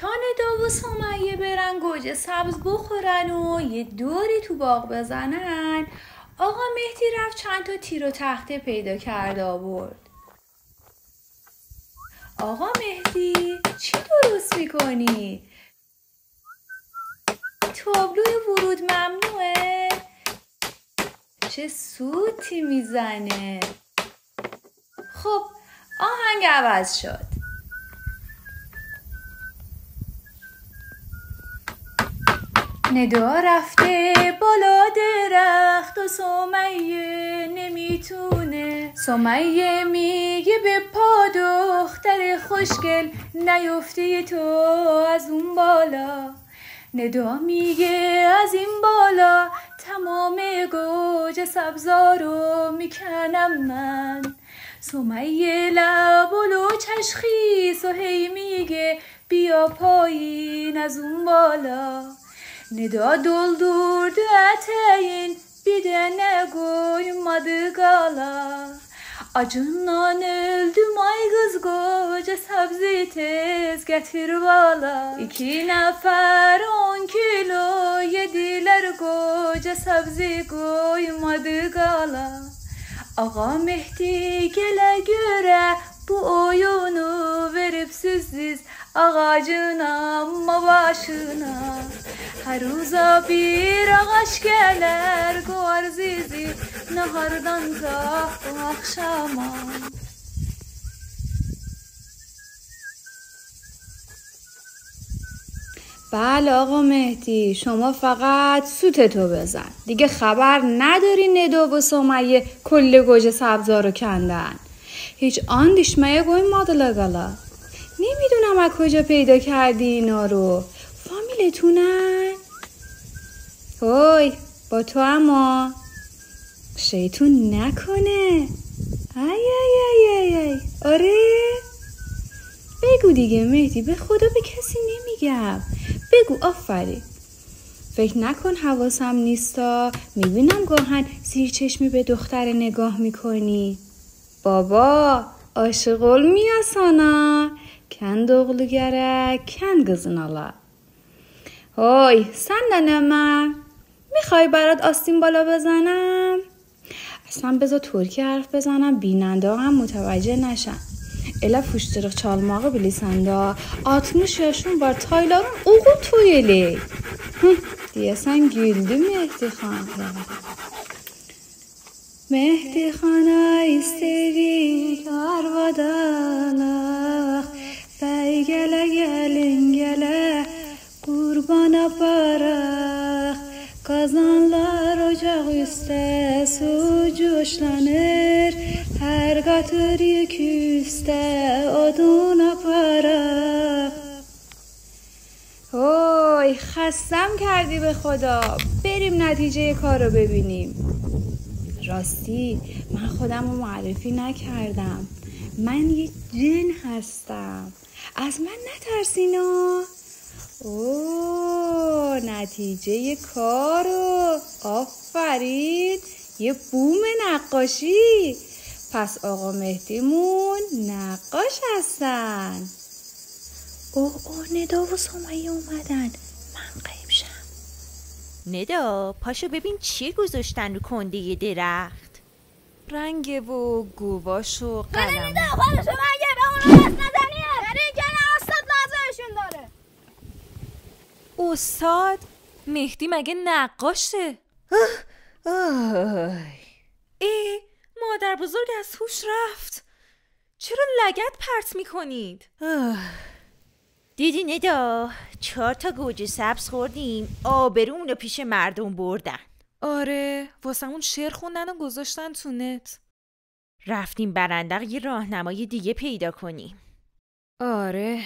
تا ندا و سمیه برن گوجه سبز بخورن و یه دوری تو باغ بزنن، آقا مهدی رفت چند تا تیر و تخته پیدا کرد آورد. آقا مهدی چی درست میکنی؟ تابلوی ورود ممنوعه؟ چه سوتی میزنه؟ خب آهنگ عوض شد. ندا رفته بالا درخت و سمیه نمیتونه. سمیه میگه به پا دختر خوشگل نیفتی تو از اون بالا. ندا میگه از این بالا تمام گوجه سبزا رو میکنم من. سمیه لب و لوچش خیس و هی میگه بیا پایین از اون بالا. Neda doldurdu eteğin bir de ne koymadı gala. Acından öldüm ay kız koca sabzi tez getir vala. 2 nefer 10 kilo yediler koca sabzi koymadı gala. Ağa Mehdi gele göre bu oyunu verip siz ağacın amma başına. Her روزا bir ağaç gelir goar zizi nahardan ta akşama. بله آقا مهدی، شما فقط سوتتو بزن. دیگه خبر نداری ندا و سمیه کل گوجه سبزا رو کندن. هیچ آن دیشمه گوی مادلگالا. نمیدونم از کجا پیدا کردی اینا رو. فامیلتونن؟ هوی با تو اما شیطون نکنه. ای آره؟ بگو دیگه مهدی، به خدا به کسی نمیگم. بگو آفرین. فکر نکن حواسم نیستا، میبینم گاهن زیر چشمی به دختر نگاه میکنی. بابا عاشق olmuyorsan kendi oğlu gerek kendi kızın ala. هوی سندن من میخوای برات آستین بالا بزنم؟ اصلا بذار ترکی حرف بزنم بیننده هم متوجه نشن. Elə fışdırıq çalmağı bilirsən də 60 yaşın var tayların oğul toy elək. Deyəsən güldü Mehdi xan. Mehdi xana istədik arvadalaq. Bəy gələ gəlin gələ qurban aparaq. Qazanlar ocaq üstə su coşlanır. Her qatır yük üstə odun aparaq. اوی خستم کردی به خدا. بریم نتیجه کار رو ببینیم. راستی من خودم رو معرفی نکردم. من یه جن هستم. از من نترسینا. اوه نتیجه کارو آفرین. یه بوم نقاشی. پس آقا مهدیمون نقاش هستن. اوه ندا و سمیه اومدن. من غیب شم. ندا پاشو ببین چی گذاشتن رو کنده درخت. رنگ و گواش و قلم. ندا خودشو مگه به اون راست نزنیه. این که نه استاد لازمشون داره. استاد مهدی مگه نقاشه؟ مادر بزرگ از هوش رفت. چرا لگد پرت میکنید؟ دیدی ندا 4 تا گوجه سبز خوردیم آبرومونو پیش مردم بردن. آره واسمون شعر خوندن و گذاشتن تو نت. رفتیم برندق یه راهنمای دیگه پیدا کنیم. آره